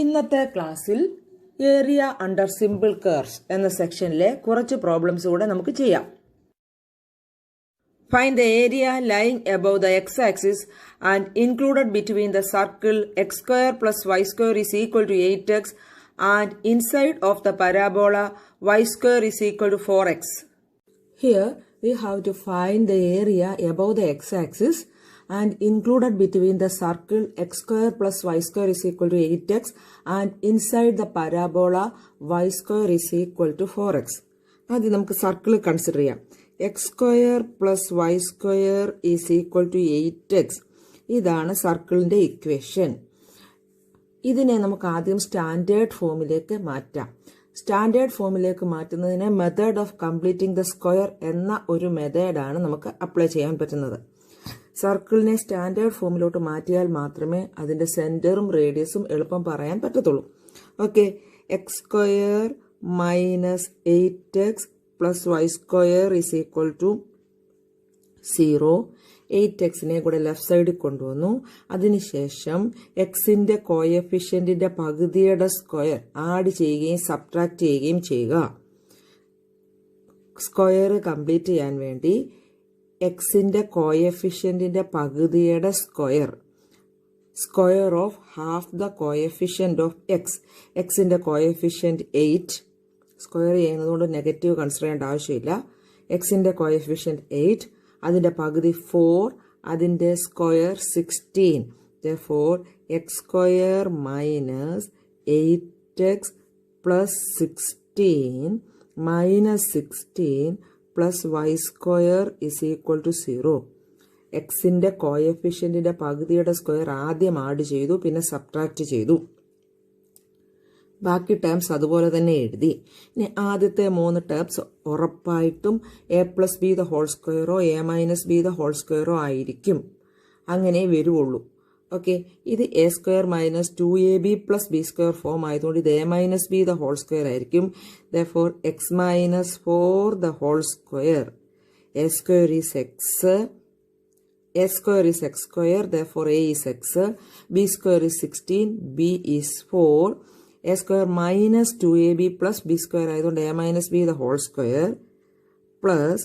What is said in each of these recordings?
ഇന്നത്തെ ക്ലാസ്സിൽ area under simple curves എന്ന സെക്ഷനിലെ കുറച്ച് പ്രോബ്ലംസ് കൂടെ നമുക്ക് ചെയ്യാം. Find the area lying above the x-axis and included between the circle x square plus y square is equal to 8x and inside of the parabola y square is equal to 4x. Here we have to find the area above the x-axis and included between the circle x square plus y square is equal to 8x and inside the parabola y square is equal to 4x. ആദ്യം നമുക്ക് circle consider ചെയ്യാം. X square plus y square is equal to 8x. ഇതാണ് സർക്കിളിന്റെ equation. ഇതിനെ നമുക്ക് ആദ്യം standard ഫോമിലേക്ക് മാറ്റാം. സ്റ്റാൻഡേർഡ് ഫോമിലേക്ക് മാറ്റുന്നതിന് method of completing the square എന്ന ഒരു മെത്തേഡാണ് നമുക്ക് അപ്ലൈ ചെയ്യാൻ പറ്റുന്നത്. സർക്കിളിനെ സ്റ്റാൻഡേർഡ് ഫോമിലോട്ട് മാറ്റിയാൽ മാത്രമേ അതിന്റെ സെന്ററും റേഡിയസും എളുപ്പം പറയാൻ പറ്റത്തുള്ളൂ. Okay, x square minus 8x plus y square is equal to 0. 8xനെ കൂടെ ലെഫ്റ്റ് സൈഡിൽ കൊണ്ടുവന്നു. അതിനുശേഷം എക്സിന്റെ കോയഫിഷ്യന്റിന്റെ പകുതിയുടെ സ്ക്വയർ ആഡ് ചെയ്യുകയും സബ്ട്രാക്ട് ചെയ്യുകയും ചെയ്യുക. സ്ക്വയർ കംപ്ലീറ്റ് ചെയ്യാൻ വേണ്ടി എക്സിന്റെ കോയഫിഷ്യന്റിന്റെ പകുതിയുടെ square of half the coefficient of x. എക്സിന്റെ കോയഫിഷ്യന്റ് 8, സ്ക്വയർ ചെയ്യുന്നതുകൊണ്ട് നെഗറ്റീവ് കൺസിഡർ ചെയ്യേണ്ട ആവശ്യമില്ല. എക്സിന്റെ കോയഫിഷ്യന്റ് 8, അതിന്റെ പകുതി 4, അതിന്റെ square 16. therefore x square minus 8x plus 16 minus 16 plus y square is equal to 0. എക്സിന്റെ കോയഫിഷ്യന്റിന്റെ പകുതിയുടെ സ്ക്വയർ ആദ്യം ആഡ് ചെയ്തു, പിന്നെ സബ്ട്രാക്ട് ചെയ്തു. ബാക്കി ടേംസ് അതുപോലെ തന്നെ എഴുതി. ഇനി ആദ്യത്തെ 3 ടേംസ് ഉറപ്പായിട്ടും a plus b the whole സ്ക്വയറോ a minus b the whole സ്ക്വയറോ ആയിരിക്കും. അങ്ങനെ വരുവുള്ളൂ. ഓക്കെ, ഇത് a square minus 2ab plus b square form ആയതുകൊണ്ട് ഇത് a minus b the whole square ആയിരിക്കും. therefore x minus 4 the whole square. A square is x, a square is x square, therefore a is x. B square is 16, b is 4. A square minus 2ab plus b square ആയതുകൊണ്ട് a minus b the whole square plus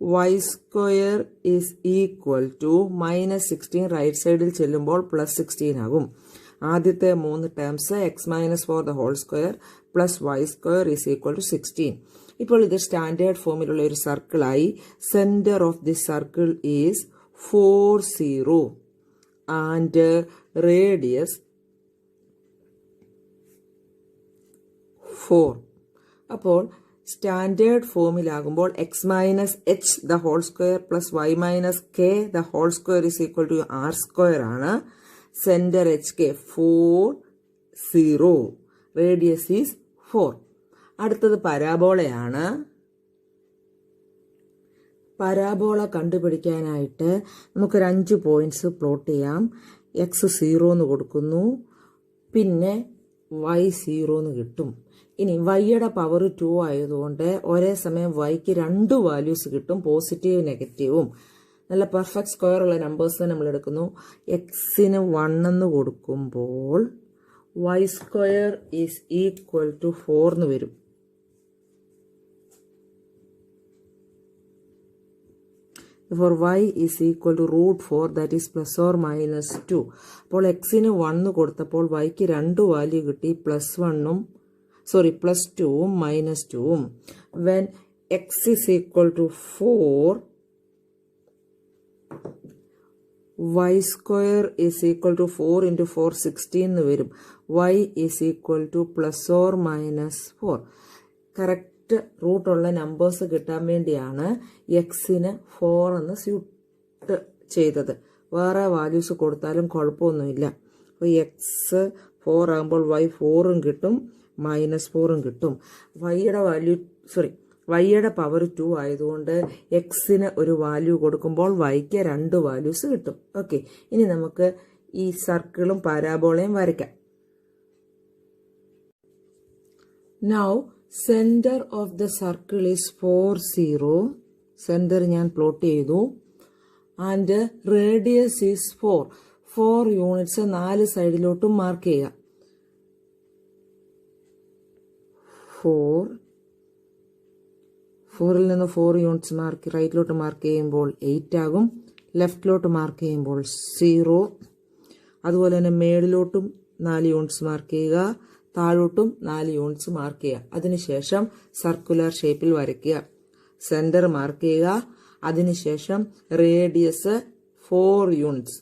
y square is equal to minus 16 right സൈഡിൽ ചെല്ലുമ്പോൾ plus 16 ആകും. ആദ്യത്തെ 3 terms x minus 4 the whole square plus y square is equal to 16. ഇപ്പോൾ ഇത് standard ഫോമിലുള്ള ഒരു സർക്കിളായി. Centre of this circle is 4, 0 and radius 4. അപ്പോൾ സ്റ്റാൻഡേർഡ് ഫോമിലാകുമ്പോൾ x minus h the whole square plus y minus k the whole square is equal to r square ആണ്. Centre h k 4, 0, radius is 4. അടുത്തത് പരാബോളയാണ്. Parabola കണ്ടുപിടിക്കാനായിട്ട് നമുക്കൊരു 5 points plot ചെയ്യാം. X 0 എന്ന് കൊടുക്കുന്നു, പിന്നെ y 0 എന്ന് കിട്ടും. ഇനി വൈയുടെ പവർ 2 ആയതുകൊണ്ട് ഒരേ സമയം വൈക്ക് 2 വാല്യൂസ് കിട്ടും, പോസിറ്റീവ് നെഗറ്റീവും. നല്ല പെർഫെക്റ്റ് സ്ക്വയർ ഉള്ള നമ്പേഴ്സ് നമ്മൾ എടുക്കുന്നു. എക്സിന് 1 എന്ന് കൊടുക്കുമ്പോൾ y square is equal to 4 എന്ന് വരും. for y is equal to root 4, that is plus or minus 2. അപ്പോൾ എക്സിന് 1 കൊടുത്തപ്പോൾ വൈക്ക് 2 വാല്യൂ കിട്ടി, പ്ലസ് 2ഉം മൈനസ് 2ഉം. When x is equal to 4, y square is equal to 4 into 4 16 എന്ന് വരും. Y is equal to plus or minus 4. Correct റൂട്ടുള്ള നമ്പേഴ്സ് കിട്ടാൻ വേണ്ടിയാണ് എക്സിന് 4 എന്ന് സ്യൂട്ട് ചെയ്തത്. വേറെ വാല്യൂസ് കൊടുത്താലും കുഴപ്പമൊന്നുമില്ല. അപ്പോൾ എക്സ് 4 ആകുമ്പോൾ വൈ 4ഉം കിട്ടും, മൈനസ് 4ഉം കിട്ടും. വൈയുടെ പവർ 2 ആയതുകൊണ്ട് എക്സിന് ഒരു വാല്യൂ കൊടുക്കുമ്പോൾ വൈക്ക് 2 വാല്യൂസ് കിട്ടും. ഓക്കെ, ഇനി നമുക്ക് ഈ സർക്കിളും പരാബോളയും വരയ്ക്കാം. Now centre of the circle is 4, 0. Centre ഞാൻ പ്ലോട്ട് ചെയ്തു. And radius is 4. 4 യൂണിറ്റ്സ് 4 സൈഡിലോട്ടും മാർക്ക് ചെയ്യുക. 4ൽ നിന്ന് 4 യൂണിറ്റ്സ് മാർക്ക് റൈറ്റിലോട്ട് മാർക്ക് ചെയ്യുമ്പോൾ 8 ആകും. ലെഫ്റ്റിലോട്ട് മാർക്ക് ചെയ്യുമ്പോൾ 0. അതുപോലെ തന്നെ മേളിലോട്ടും 4 യൂണിറ്റ്സ് മാർക്ക് ചെയ്യുക, താഴോട്ടും 4 യൂണിറ്റ്സ് മാർക്ക് ചെയ്യുക. അതിനുശേഷം സർക്കുലർ ഷേപ്പിൽ വരയ്ക്കുക. സെന്റർ മാർക്ക് ചെയ്യുക. അതിനുശേഷം റേഡിയസ് 4 യൂണിറ്റ്സ്.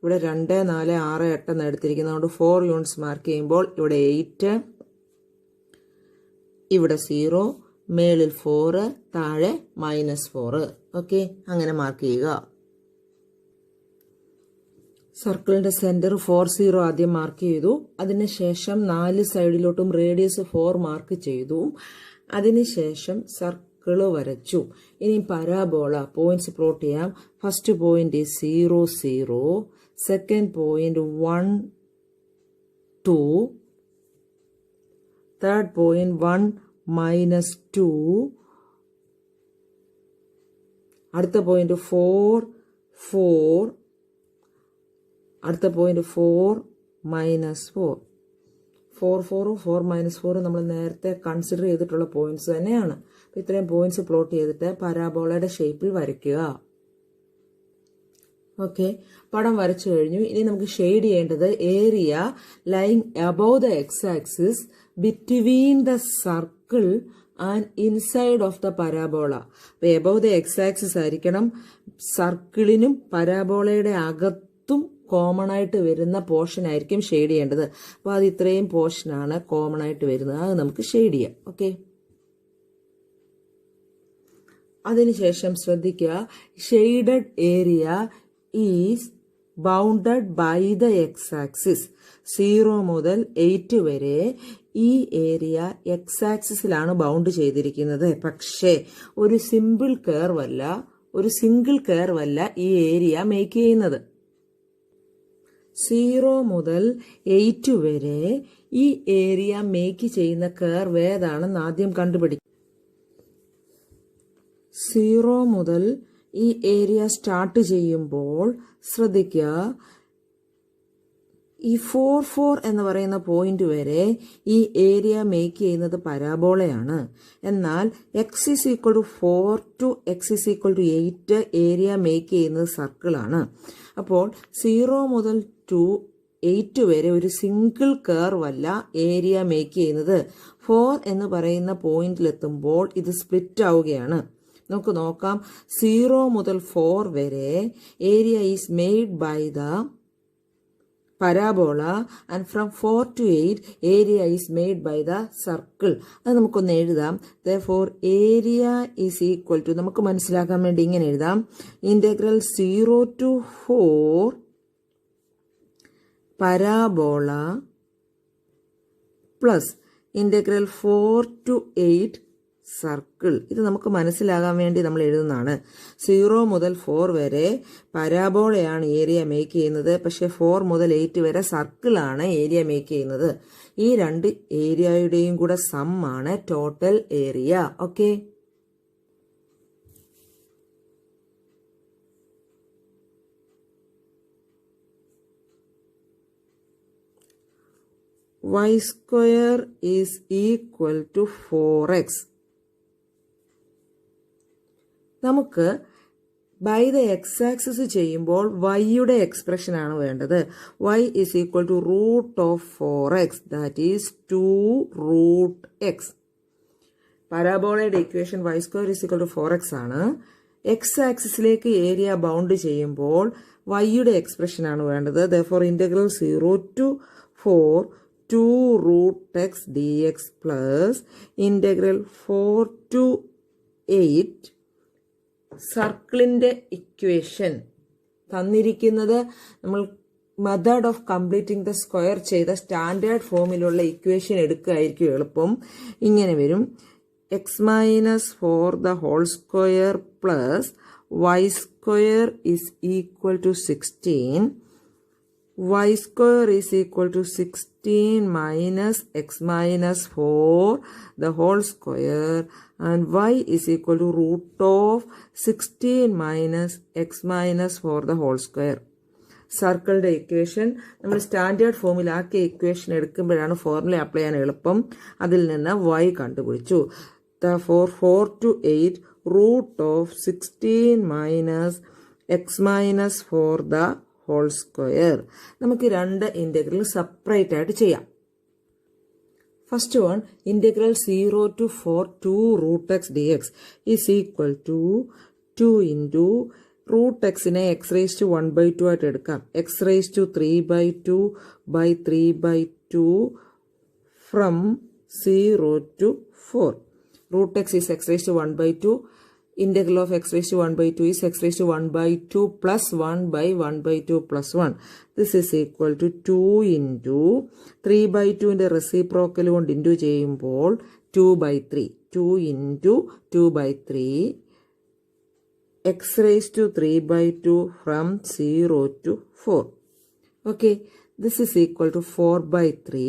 ഇവിടെ 2, 4, 6, 8 എന്ന് എടുത്തിരിക്കുന്നതുകൊണ്ട് 4 യൂണിറ്റ്സ് മാർക്ക് ചെയ്യുമ്പോൾ ഇവിടെ 8, ഇവിടെ 0, മേളിൽ 4, താഴെ -4. ഓക്കെ, അങ്ങനെ മാർക്ക് ചെയ്യുക. സർക്കിളിന്റെ സെന്റർ 4, 0 ആദ്യം മാർക്ക് ചെയ്തു. അതിനുശേഷം 4 സൈഡിലോട്ടും റേഡിയസ് 4 മാർക്ക് ചെയ്തു. അതിനുശേഷം സർക്കിള് വരച്ചു. ഇനി പരാബോള പോയിന്റ്സ് പ്ലോട്ട് ചെയ്യാം. First point 0, 0, second point 1, 2, third point 1, -2, അടുത്ത പോയിന്റ് 4, 4, അടുത്ത പോയിന്റ് 4, -4. 4, 4, 4, -4 നമ്മൾ നേരത്തെ കൺസിഡർ ചെയ്തിട്ടുള്ള പോയിന്റ്സ് തന്നെയാണ്. അപ്പൊ ഇത്രയും പോയിന്റ്സ് പ്ലോട്ട് ചെയ്തിട്ട് പരാബോളയുടെ ഷേപ്പിൽ വരയ്ക്കുക. ഓക്കെ, പടം വരച്ചു കഴിഞ്ഞു. ഇനി നമുക്ക് ഷെയ്ഡ് ചെയ്യേണ്ടത് area lying above the x axis between the circle and inside of the parabola. അപ്പൊ എബവ് ദ എക്സ് ആക്സിസ് ആയിരിക്കണം. സർക്കിളിനും പരാബോളയുടെ അകത്തും കോമൺ ആയിട്ട് വരുന്ന പോർഷൻ ആയിരിക്കും ഷെയ്ഡ് ചെയ്യേണ്ടത്. അപ്പൊ അത് ഇത്രയും പോർഷനാണ് കോമൺ ആയിട്ട് വരുന്നത്. അത് നമുക്ക് ഷെയ്ഡ് ചെയ്യാം. ഓക്കെ, അതിനുശേഷം ശ്രദ്ധിക്കുക, shaded area is bounded by the x axis. 0 മുതൽ 8 വരെ ഈ ഏരിയ എക്സ് ആക്സിസിലാണ് ബൗണ്ട് ചെയ്തിരിക്കുന്നത്. പക്ഷേ ഒരു സിംഗിൾ കർവ് അല്ല ഈ ഏരിയ മേക്ക് ചെയ്യുന്നത്. 0 മുതൽ 8 വരെ ഈ ഏരിയ മേക്ക് ചെയ്യുന്ന കർവ് ഏതാണെന്ന് ആദ്യം കണ്ടുപിടിക്കും. 0 മുതൽ ഈ ഏരിയ സ്റ്റാർട്ട് ചെയ്യുമ്പോൾ ശ്രദ്ധിക്കുക, ഈ 4, 4 എന്ന് പറയുന്ന പോയിന്റ് വരെ ഈ ഏരിയ മേക്ക് ചെയ്യുന്നത് പരാബോളയാണ്. എന്നാൽ x=4 to x=8 area make ചെയ്യുന്നത് സർക്കിളാണ്. അപ്പോൾ 0 മുതൽ 8 വരെ ഒരു സിംഗിൾ കർവ് അല്ല ഏരിയ മേക്ക് ചെയ്യുന്നത്. 4 എന്ന് പറയുന്ന പോയിന്റിലെത്തുമ്പോൾ ഇത് സ്പ്ലിറ്റ് ആവുകയാണ്. നമുക്ക് നോക്കാം, 0 മുതൽ 4 വരെ area is made by the parabola and from 4 to 8 area is made by the circle. അത് നമുക്കൊന്ന് എഴുതാം. therefore area is equal to, നമുക്ക് മനസ്സിലാക്കാൻ വേണ്ടി ഇങ്ങനെ എഴുതാം, integral 0 to 4 parabola plus integral 4 to 8 circle. ഇത് നമുക്ക് മനസ്സിലാകാൻ വേണ്ടി നമ്മൾ എഴുതുന്നതാണ്. 0 മുതൽ 4 വരെ പരാബോളയാണ് ഏരിയ മേക്ക് ചെയ്യുന്നത്. പക്ഷെ 4 മുതൽ 8 വരെ സർക്കിളാണ് ഏരിയ മേക്ക് ചെയ്യുന്നത്. ഈ രണ്ട് ഏരിയയുടെയും കൂടെ സം ആണ് total area. Okay, y² is equal to 4x. നമുക്ക് ബൈ ദ എക്സ് ആക്സിസ് ചെയ്യുമ്പോൾ വൈയുടെ എക്സ്പ്രഷൻ ആണ് വേണ്ടത്. y is equal to √4x, that is 2√x. പരാബോളയുടെ equation y² is equal to 4x ആണ്. എക്സ് ആക്സിസിലേക്ക് ഏരിയ ബൗണ്ട് ചെയ്യുമ്പോൾ വൈയുടെ എക്സ്പ്രഷൻ ആണ് വേണ്ടത്. therefore integral 0 to 4 2√x dx plus integral 4 to 8. സർക്കിളിന്റെ ഇക്വേഷൻ തന്നിരിക്കുന്നത് നമ്മൾ method of completing the square ചെയ്ത സ്റ്റാൻഡേർഡ് ഫോമിലുള്ള ഇക്വേഷൻ എടുക്കുകയായിരിക്കും എളുപ്പം. ഇങ്ങനെ വരും, x-4 the whole square plus y² is equal to 16. y² is equal to 16 minus x-4 the whole square and y is equal to √16 minus x-4 the whole square. സർക്കിളിൻ്റെ equation നമ്മൾ standard ഫോമിലാക്കിയ equation എടുക്കുമ്പോഴാണ് formula apply ചെയ്യാൻ എളുപ്പം. അതിൽ നിന്ന് y കണ്ടുപിടിച്ചു. Therefore 4 to 8 root of 16 minus x minus 4 the whole square. നമുക്ക് രണ്ട് integral separate ആയിട്ട് ചെയ്യാം. First one, integral 0 to 4 2 root x dx is equal to 2 into root x നെ x raised to 1 by 2 ആയിട്ട് എടുക്കാം. x raised to 3 by 2 by 3 by 2 from 0 to 4. Root x is x raised to 1 by 2. Integral of x raised to 1 by 2 is x raised to 1 by 2 plus 1 by 1 by 2 plus 1. This is equal to 2 into 3 by 2 ന്റെ reciprocal കൊണ്ട് into ചെയ്യുമ്പോൾ 2 by 3. 2 into 2 by 3 x raised to 3 by 2 from 0 to 4. Okay, this is equal to 4 by 3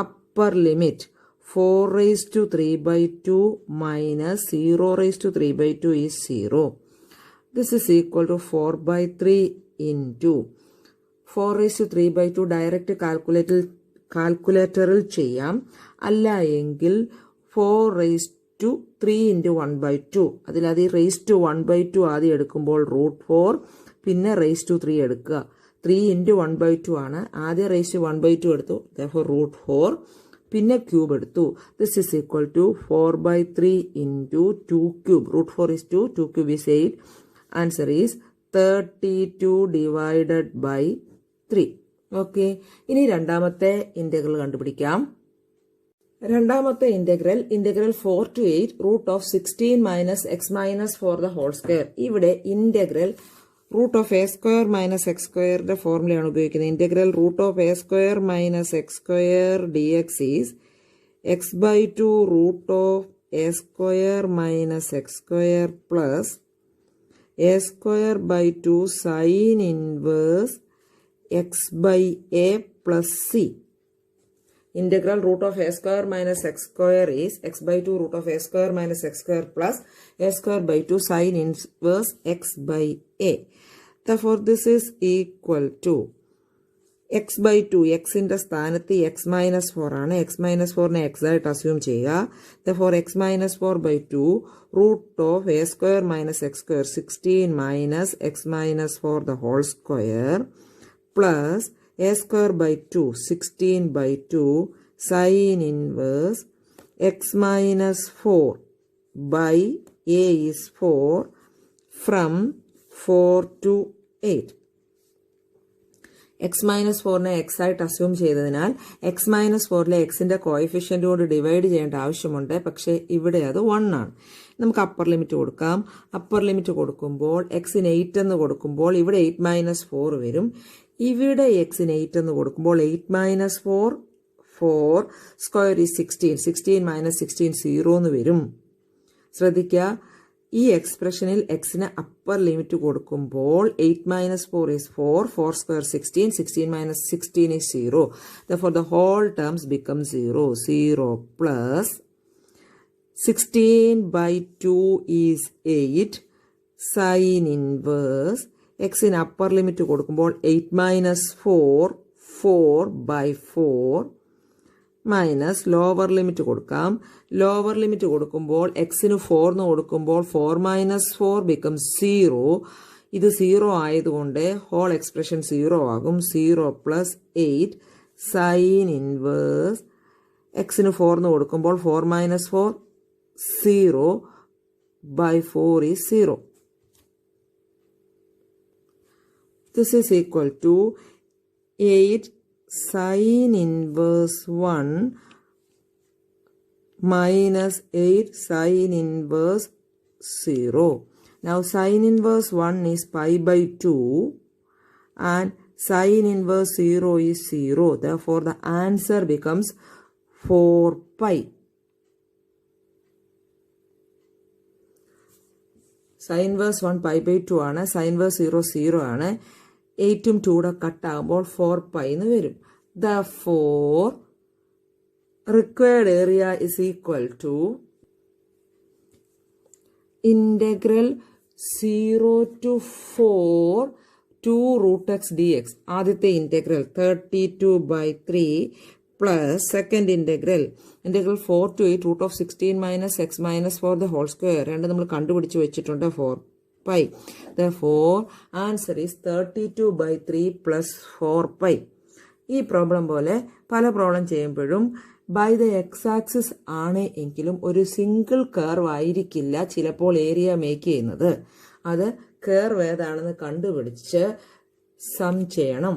upper limit. 4 raised to 3 by 2 minus 0 raised to 3 by 2 is 0. This is equal to 4 by 3 into 4 raised to 3 by 2 direct കാൽക്കുലേറ്ററിൽ ചെയ്യാം. അല്ല എങ്കിൽ 4 raised to 3 into 1 by 2. അതിലത് raised to 1 by 2 ആദ്യം എടുക്കുമ്പോൾ root 4 പിന്നെ raised to 3 എടുക്കുക. 3 into 1 by 2 ആണ്. ആദ്യം raised to 1 by 2 എടുത്തു. Therefore root 4 പിന്നെ ക്യൂബ് എടുത്തു. This is equal to 4 by 3 into 2 cube. Root 4 is 2, 2 cube is 8. Answer is 32 divided by 3. Okay. ഇനി രണ്ടാമത്തെ ഇന്റഗ്രൽ കണ്ടുപിടിക്കാം. രണ്ടാമത്തെ integral 4 to 8 root of 16 minus x minus 4 the whole square. ഇവിടെ integral root of a square minus x square ന്റെ ഫോർമുലയാണ് ഉപയോഗിക്കുന്നത്. Integral root of a square minus x square dx is x by 2 root of a square minus x square plus a square by 2 sin inverse x by a plus c. Integral root of a square minus x square is x by 2 root of a square minus x square plus a square by 2 sin inverse x by a. Therefore, this is equal to x by 2. x ന്റെ സ്ഥാനത്ത് x minus 4 ആണ്. x minus 4 നെ x ആയിട്ട് assume ചെയ്യുക. Therefore, x minus 4 by 2 root of a square minus x square 16 minus x minus 4 the whole square plus a square by 2 16 by 2 sin inverse x minus 4 by a is 4 from 4 to 8. x minus 4നെ x ആയിട്ട് assume ചെയ്തതിനാൽ x minus 4ലെ എക്സിന്റെ coefficient കൊണ്ട് divide ചെയ്യേണ്ട ആവശ്യമുണ്ട്. പക്ഷേ ഇവിടെ അത് 1 ആണ്. നമുക്ക് അപ്പർ ലിമിറ്റ് കൊടുക്കാം. അപ്പർ ലിമിറ്റ് കൊടുക്കുമ്പോൾ എക്സിന് 8 എന്ന് കൊടുക്കുമ്പോൾ ഇവിടെ 8 minus 4 വരും. ഇവിടെ എക്സിന് 8 എന്ന് കൊടുക്കുമ്പോൾ 8 minus 4 സ്ക്വയർ ഈസ് 16. 16 minus 16 0 എന്ന് വരും. ശ്രദ്ധിക്കുക, ഈ എക്സ്പ്രഷനിൽ എക്സിന് അപ്പർ ലിമിറ്റ് കൊടുക്കുമ്പോൾ 8 minus 4 is 4. 4 square 16. 16 minus 16 is 0. Therefore, the whole terms become 0. 0 plus 16 by 2 is 8. Sin inverse എക്സിന് അപ്പർ ലിമിറ്റ് കൊടുക്കുമ്പോൾ 8 minus 4 by 4 minus lower limit കൊടുക്കാം. ലോവർ ലിമിറ്റ് കൊടുക്കുമ്പോൾ എക്സിന് 4 എന്ന് കൊടുക്കുമ്പോൾ 4 minus 4 becomes 0. ഇത് 0 ആയതുകൊണ്ട് ഹോൾ എക്സ്പ്രഷൻ 0 ആകും. 0 plus 8 സൈൻ ഇൻവേഴ്സ് എക്സിന് 4 എന്ന് കൊടുക്കുമ്പോൾ 4 minus 4 0 by 4 is 0. This is equal to 8 sin inverse 1 minus 8 sin inverse 0. Now sin inverse 1 is pi by 2 and sin inverse 0 is 0. Therefore, the answer becomes 4 pi. Sin inverse 1 pi by 2 ആണ്. sin inverse 0 0 ആണ്. 8ഉം 2 കട്ടാകുമ്പോൾ 4 pi എന്ന് വരും. Therefore, required area is equal to integral 0 to 4 2√x dx. ആദ്യത്തെ integral 32/3 plus second integral 4 to 8 √16 - x - 4 the whole square. രണ്ട് നമ്മൾ കണ്ടുപിടിച്ച് വെച്ചിട്ടുണ്ട് 4π. Therefore answer is 32/3 plus 4π. ഈ പ്രോബ്ലം പോലെ പല പ്രോബ്ലം ചെയ്യുമ്പോഴും ബൈ ദ എക്സ് ആക്സിസ് ആണ് എങ്കിലും ഒരു സിംഗിൾ കർവ് ആയിരിക്കില്ല ചിലപ്പോൾ ഏരിയ മേക്ക് ചെയ്യുന്നത്. അത് കർവ് ഏതാണെന്ന് കണ്ടുപിടിച്ച് സം ചെയ്യണം.